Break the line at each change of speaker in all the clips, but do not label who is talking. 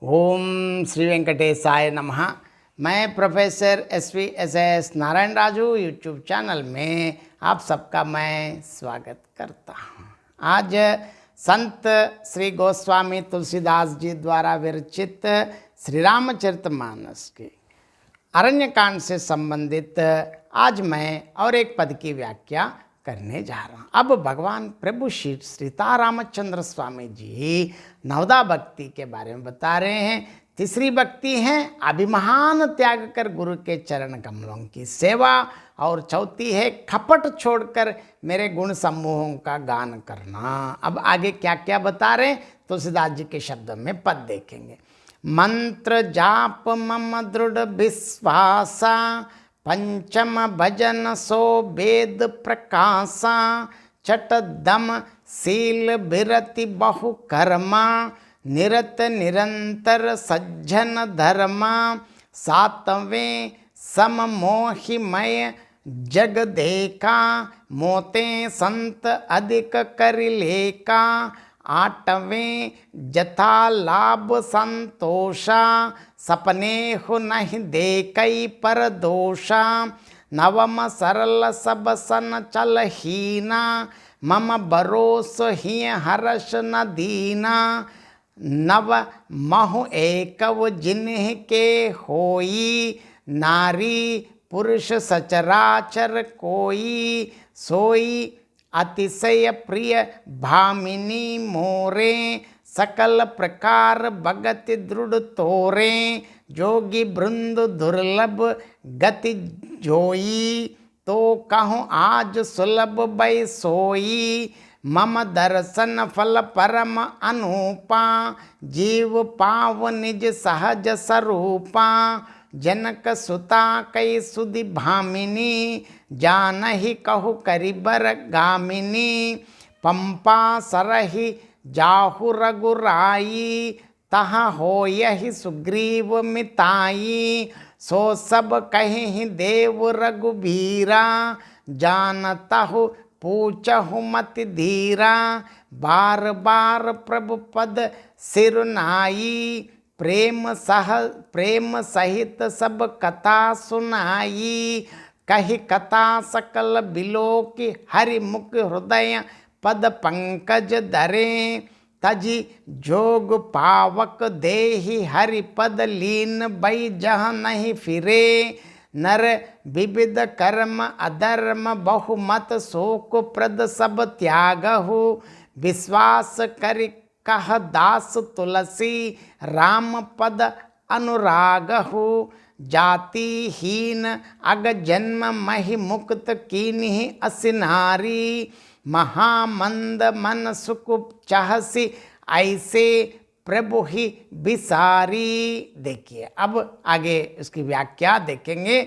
ओम श्री वेंकटेशाय नमः। मैं professor SV SS Narayan Raju YouTube channel में आप सबका मैं स्वागत करता हूँ। आज संत श्री गोस्वामी तुलसीदास जी द्वारा विरचित श्री रामचरितमानस के अरण्य कांड से संबंधित आज मैं और एक पद की व्याख्या करने जा रहा हूँ। अब भगवान प्रभु श्री सीता रामचंद्र स्वामी जी नवदा भक्ति के बारे में बता रहे हैं। तीसरी भक्ति है अभिमान त्याग कर गुरु के चरण कमलों की सेवा, और चौथी है खपट छोड़कर मेरे गुण समूहों का गान करना। अब आगे क्या क्या बता रहे हैं तुलसीदास जी के शब्दों में पद देखेंगे। मंत्र जाप मम दृढ़ विश्वासा, पंचम भजन सो वेद प्रकाशा, चट दम शील बिरति बहु कर्मा, निरत निरंतर सज्जन धर्मा, सातवें सम मोहिमय जग देखा, मोते संत अधिक कर लेका, आठवें जथा लाभ संतोषा, सपने हो नहीं देखई पर दोषा, नवम सरल सब सन चल हीना, मम बरोस ही हर्ष न दीना, नव महु एकव जिन्ह के होई, नारी पुरुष सचराचर कोई, सोई अतिशय प्रिय भामिनी मोरे, सकल प्रकार भगत दृढ़ तोरे, जोगी बृंद दुर्लभ गति जोई, तो कहूँ आज सुलभ बै सोई, मम दर्शन फल परम अनूपा, जीव पाव निज सहज स्वरूपा, जनक सुता कई सुधि भामिनी, जानहि कहु करिबर गामिनी, पंपा सरहि जाहु रघुराई, तहाँ हो यही सुग्रीव मिताई, सो सब कहि देव रघुबीरा, जानतहु पूछहु मति धीरा, बार बार प्रभु पद सिरनाई, प्रेम सहित सब कथा सुनाई, कही कथा सकल बिलो की हरि मुख हृदय पद पंकज धरे, तजी जोग पावक देहि हरि पद लीन बै जह नहीं फिरे, नर विविध कर्म अधर्म बहुमत शोक प्रद सब त्यागहु, विश्वास करि कह दास तुलसी राम पद अनुरागहु, जाति हीन अग जन्म महि मुक्त कीन्हि असिनारी, महामंद मन सुख चाहसी ऐसे प्रभु ही बिसारी। देखिए अब आगे इसकी व्याख्या देखेंगे।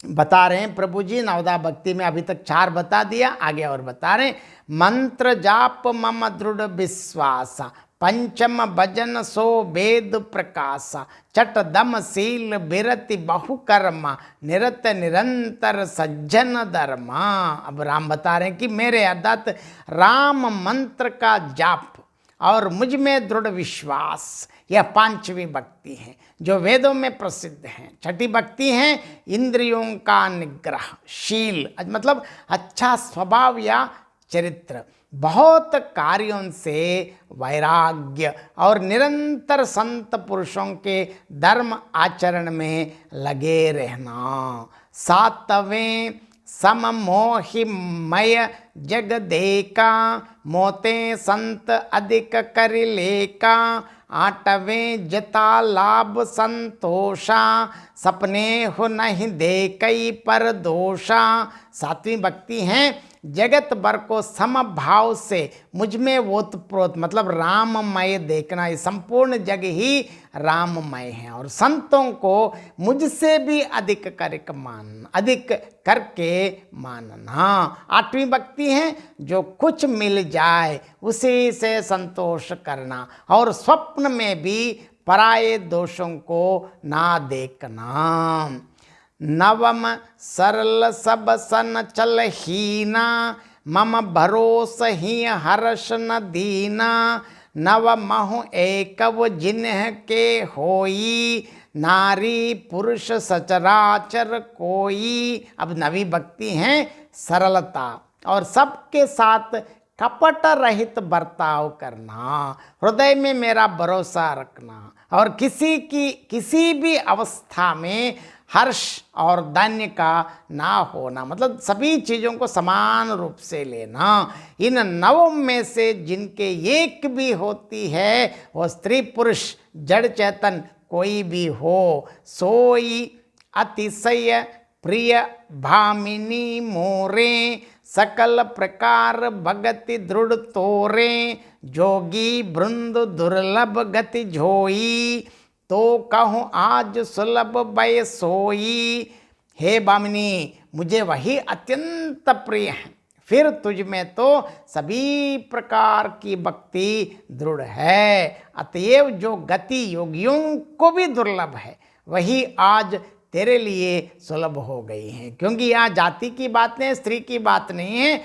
बता रहे हैं प्रभु जी नवदा भक्ति में अभी तक 4 बता दिया, आगे और बता रहे हैं। मंत्र जाप मम दृढ़ विश्वासा, पंचम भजन सो वेद प्रकाशा, चट दम शील बिरति बहु कर्मा, निरत निरंतर सज्जन धर्मा। अब राम बता रहे हैं कि मेरे अर्थात राम मंत्र का जाप और मुझ में दृढ़ विश्वास, यह 5वीं भक्ति है जो वेदों में प्रसिद्ध है। 6ठी भक्ति है इंद्रियों का निग्रह, शील मतलब अच्छा स्वभाव या चरित्र, बहुत कार्यों से वैराग्य, और निरंतर संत पुरुषों के धर्म आचरण में लगे रहना। 7वें सम मोहिमय जग देखा, मोते संत अधिक कर लेका, 8वें जता लाभ संतोषा, सपने हो नहीं देखई पर दोषा। 7वीं भक्ति है जगत भर को समभाव से मुझ में ओतप्रोत मतलब राममय देखना, ये संपूर्ण जग ही राममय है, और संतों को मुझसे भी अधिक करके मानना। 8वीं भक्ति है जो कुछ मिल जाए उसी से संतोष करना, और स्वप्न में भी पराये दोषों को ना देखना। 9 सरल सब सन चल हीना, मम भरोस ही हर्ष न दीना, नव महु एकव जिन्ह के होई, नारी पुरुष सचराचर कोई। अब नवी भक्ति है सरलता और सबके साथ कपट रहित बर्ताव करना, हृदय में मेरा भरोसा रखना और किसी भी अवस्था में हर्ष और धन्य का ना होना, मतलब सभी चीज़ों को समान रूप से लेना। इन नव में से जिनके एक भी होती है, वो स्त्री पुरुष जड़ चेतन कोई भी हो, सोई अतिशय प्रिय भामिनी मोरे, सकल प्रकार भगति दृढ़ तोरे, जोगी बृंद दुर्लभ गति जोई, तो कहूँ आज सुलभ भय सोई। हे भामिनी, मुझे वही अत्यंत प्रिय है, फिर तुझ में तो सभी प्रकार की भक्ति दृढ़ है। अतएव जो गति योगियों को भी दुर्लभ है, वही आज तेरे लिए सुलभ हो गई है। क्योंकि यहाँ जाति की बात नहीं, स्त्री की बात नहीं है,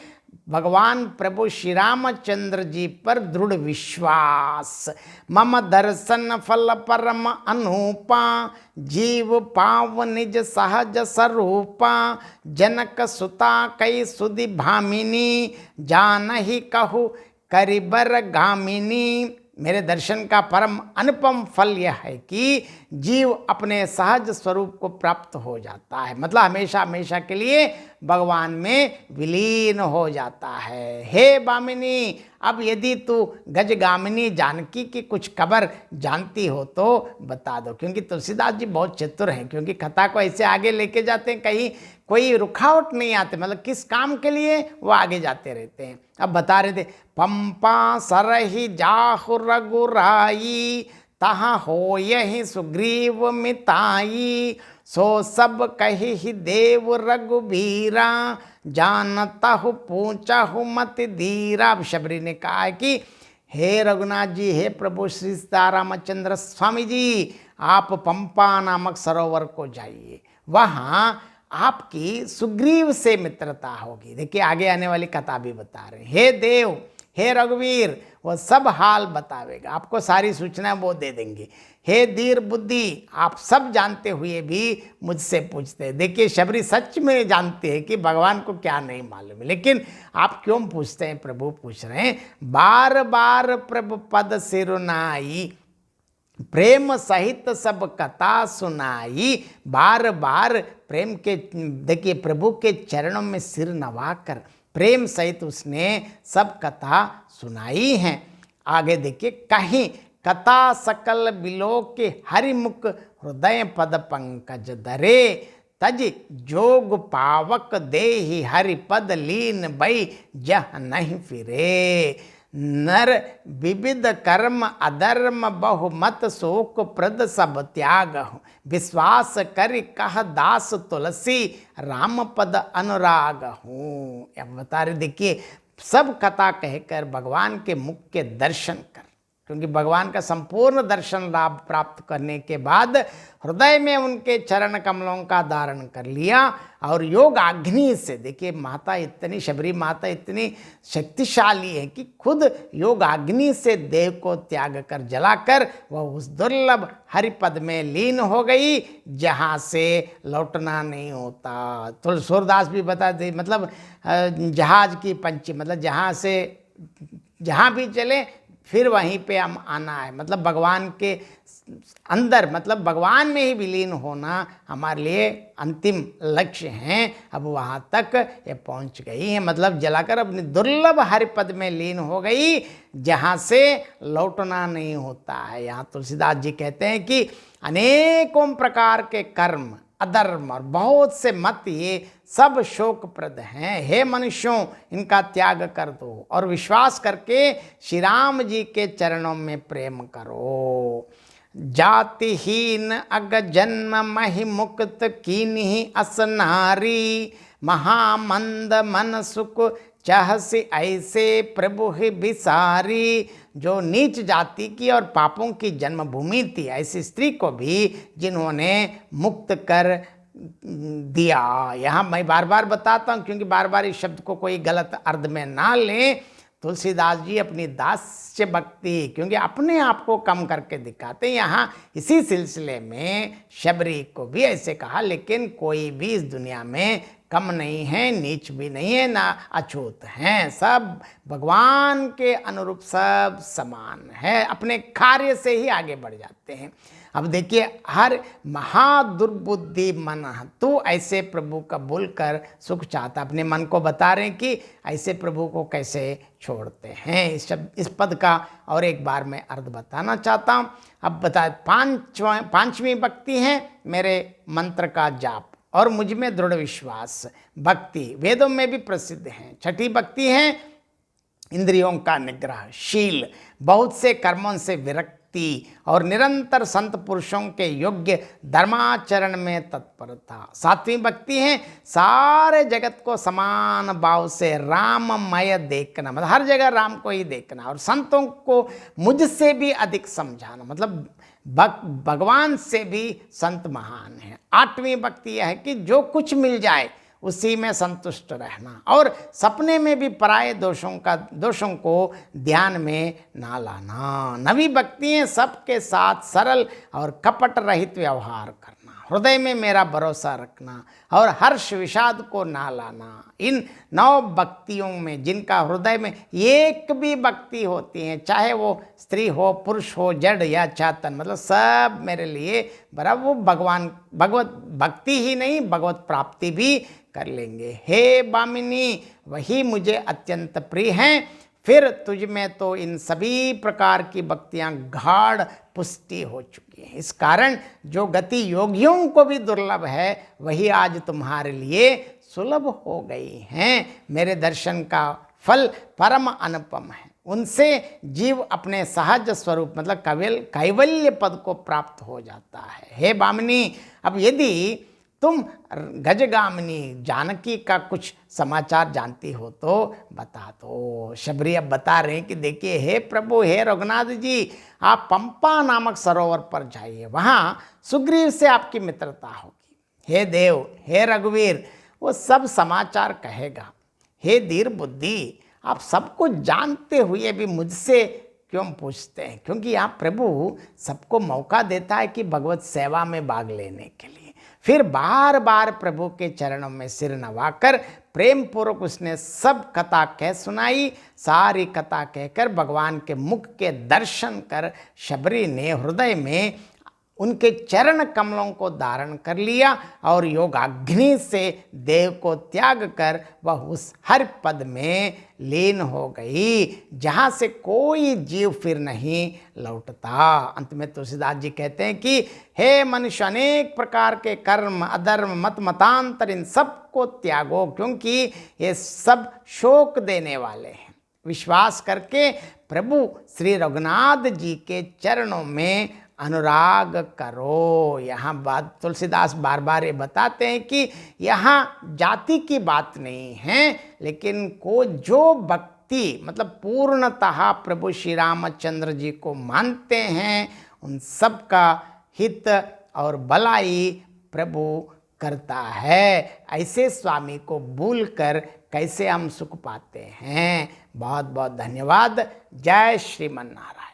भगवान प्रभु श्री रामचंद्र जी पर दृढ़ विश्वास। मम दर्शन फल परम अनूपा, जीव पाव निज सहज स्वरूपा, जनक सुता कई सुधि भामिनी, जानहि कहु करिबर गामिनी। मेरे दर्शन का परम अनुपम फल यह है कि जीव अपने सहज स्वरूप को प्राप्त हो जाता है, मतलब हमेशा हमेशा के लिए भगवान में विलीन हो जाता है। हे भामिनी, अब यदि तू गजगामिनी जानकी की कुछ खबर जानती हो तो बता दो। क्योंकि तुलसीदास जी बहुत चतुर हैं, क्योंकि कथा को ऐसे आगे लेके जाते हैं, कहीं कोई रुकावट नहीं आते, मतलब किस काम के लिए वो आगे जाते रहते हैं। अब बता रहे थे, पंपा सरहि जाहु रघुराई, तहाँ हो यही सुग्रीव मिताई, सो सब कहि देव रघुबीरा, जानतहु पूछहु मत धीरा। अब शबरी ने कहा है कि हे रघुनाथ जी, हे प्रभु श्री सीतारामचंद्र स्वामी जी, आप पंपा नामक सरोवर को जाइए, वहाँ आपकी सुग्रीव से मित्रता होगी। देखिए आगे आने वाली कथा भी बता रहे हैं। हे देव, हे रघुवीर, वो सब हाल बतावेगा, आपको सारी सूचना वो दे देंगे। हे धीर बुद्धि, आप सब जानते हुए भी मुझसे पूछते हैं। देखिए शबरी सच में जानते हैं कि भगवान को क्या नहीं मालूम है, लेकिन आप क्यों पूछते हैं? प्रभु पूछ रहे हैं, बार बार प्रभु पद सिरुनाई, प्रेम सहित सब कथा सुनाई। बार बार प्रेम के, देखिए प्रभु के चरणों में सिर नवाकर प्रेम सहित उसने सब कथा सुनाई हैं। आगे देखिए, कहीं कथा सकल बिलोक के हरिमुख, हृदय पद पंकज धरे, तज जोग पावक देहि हरि पद लीन भई जह नहीं फिरे। नर विविध कर्म अधर्म बहुमत शोक प्रद सब त्याग, विश्वास करि कह दास तुलसी राम पद अनुराग हूँ। अब बता रहे, देखिए सब कथा कहकर भगवान के मुख के दर्शन कर, क्योंकि भगवान का संपूर्ण दर्शन लाभ प्राप्त करने के बाद हृदय में उनके चरण कमलों का धारण कर लिया और योग अग्नि से, देखिए माता इतनी, शबरी माता इतनी शक्तिशाली है कि खुद योग अग्नि से देह को त्याग कर जलाकर वह उस दुर्लभ हरिपद में लीन हो गई, जहाँ से लौटना नहीं होता। तो सूरदास भी बता दे, मतलब जहाज की पंछी, मतलब जहाँ से जहाँ भी चले फिर वहीं पे हम आना है, मतलब भगवान के अंदर, मतलब भगवान में ही विलीन होना हमारे लिए अंतिम लक्ष्य है। अब वहाँ तक ये पहुँच गई है, मतलब जलाकर अपने दुर्लभ हरिपद में लीन हो गई, जहाँ से लौटना नहीं होता है। यहाँ तुलसीदास जी कहते हैं कि अनेकों प्रकार के कर्म, अधर्म और बहुत से मत, ये सब शोकप्रद हैं। हे मनुष्यों, इनका त्याग कर दो और विश्वास करके श्री राम जी के चरणों में प्रेम करो। जातिहीन अग जन्म महि मुक्त कीन्ही असनारी, महामंद मन सुख चाहसी ऐसे प्रभु ही बिसारी। जो नीच जाति की और पापों की जन्मभूमि थी, ऐसी स्त्री को भी जिन्होंने मुक्त कर दिया। यहाँ मैं बार बार बताता हूँ, क्योंकि बार बार इस शब्द को कोई गलत अर्थ में ना लें। तुलसीदास जी अपनी दास्य भक्ति, क्योंकि अपने आप को कम करके दिखाते हैं। यहाँ इसी सिलसिले में शबरी को भी ऐसे कहा, लेकिन कोई भी इस दुनिया में कम नहीं है, नीच भी नहीं है, ना अछूत हैं, सब भगवान के अनुरूप सब समान है, अपने कार्य से ही आगे बढ़ जाते हैं। अब देखिए, हर महादुर्बुद्धि मन तू ऐसे प्रभु का बोलकर सुख चाहता, अपने मन को बता रहे हैं कि ऐसे प्रभु को कैसे छोड़ते हैं। इस पद का और एक बार मैं अर्थ बताना चाहता हूँ। अब बताए, पांचवी भक्ति है मेरे मंत्र का जाप और मुझ में दृढ़ विश्वास, भक्ति वेदों में भी प्रसिद्ध है। छठी भक्ति है इंद्रियों का निग्रह, शील, बहुत से कर्मों से विरक्ति और निरंतर संत पुरुषों के योग्य धर्माचरण में तत्परता। सातवीं भक्ति है सारे जगत को समान भाव से राममय देखना, मतलब हर जगह राम को ही देखना, और संतों को मुझसे भी अधिक समझाना, मतलब भगवान से भी संत महान है। आठवीं भक्ति यह है कि जो कुछ मिल जाए उसी में संतुष्ट रहना, और सपने में भी पराये दोषों को ध्यान में ना लाना। नवी भक्ति है सबके साथ सरल और कपट रहित व्यवहार करना, हृदय में मेरा भरोसा रखना और हर्ष विषाद को ना लाना। इन 9 भक्तियों में जिनका हृदय में एक भी भक्ति होती है, चाहे वो स्त्री हो, पुरुष हो, जड़ या चेतन, मतलब सब मेरे लिए बराबर, वो भगवत भक्ति ही नहीं भगवत प्राप्ति भी कर लेंगे। हे बामिनी, वही मुझे अत्यंत प्रिय हैं, फिर तुझ में तो इन सभी प्रकार की भक्तियां गाढ़ पुष्टि हो चुकी हैं। इस कारण जो गति योगियों को भी दुर्लभ है, वही आज तुम्हारे लिए सुलभ हो गई हैं। मेरे दर्शन का फल परम अनुपम है, उनसे जीव अपने सहज स्वरूप मतलब कैवल्य पद को प्राप्त हो जाता है। हे बामिनी, अब यदि तुम गजगामिनी जानकी का कुछ समाचार जानती हो तो बता दो। शबरी अब बता रहे हैं कि देखिए, हे प्रभु, हे रघुनाथ जी, आप पंपा नामक सरोवर पर जाइए, वहाँ सुग्रीव से आपकी मित्रता होगी। हे देव, हे रघुवीर, वो सब समाचार कहेगा। हे धीर बुद्धि, आप सब कुछ जानते हुए भी मुझसे क्यों पूछते हैं? क्योंकि यहाँ प्रभु सबको मौका देता है कि भगवत सेवा में भाग लेने के लिए। फिर बार बार प्रभु के चरणों में सिर नवाकर प्रेम पूर्वक उसने सब कथा कह सुनाई। सारी कथा कहकर भगवान के मुख के दर्शन कर शबरी ने हृदय में उनके चरण कमलों को धारण कर लिया और योगाग्नि से देव को त्याग कर वह उस हर पद में लीन हो गई, जहाँ से कोई जीव फिर नहीं लौटता। अंत में तुलसीदास जी कहते हैं कि हे मनुष्य, अनेक प्रकार के कर्म, अधर्म, मतांतर, इन सब को त्यागो, क्योंकि ये सब शोक देने वाले हैं। विश्वास करके प्रभु श्री रघुनाथ जी के चरणों में अनुराग करो। यहाँ बात तुलसीदास बार बार ये बताते हैं कि यहाँ जाति की बात नहीं है, लेकिन को जो भक्ति मतलब पूर्णतः प्रभु श्री रामचंद्र जी को मानते हैं, उन सब का हित और भलाई प्रभु करता है। ऐसे स्वामी को भूलकर कैसे हम सुख पाते हैं। बहुत बहुत धन्यवाद। जय श्रीमन नारायण।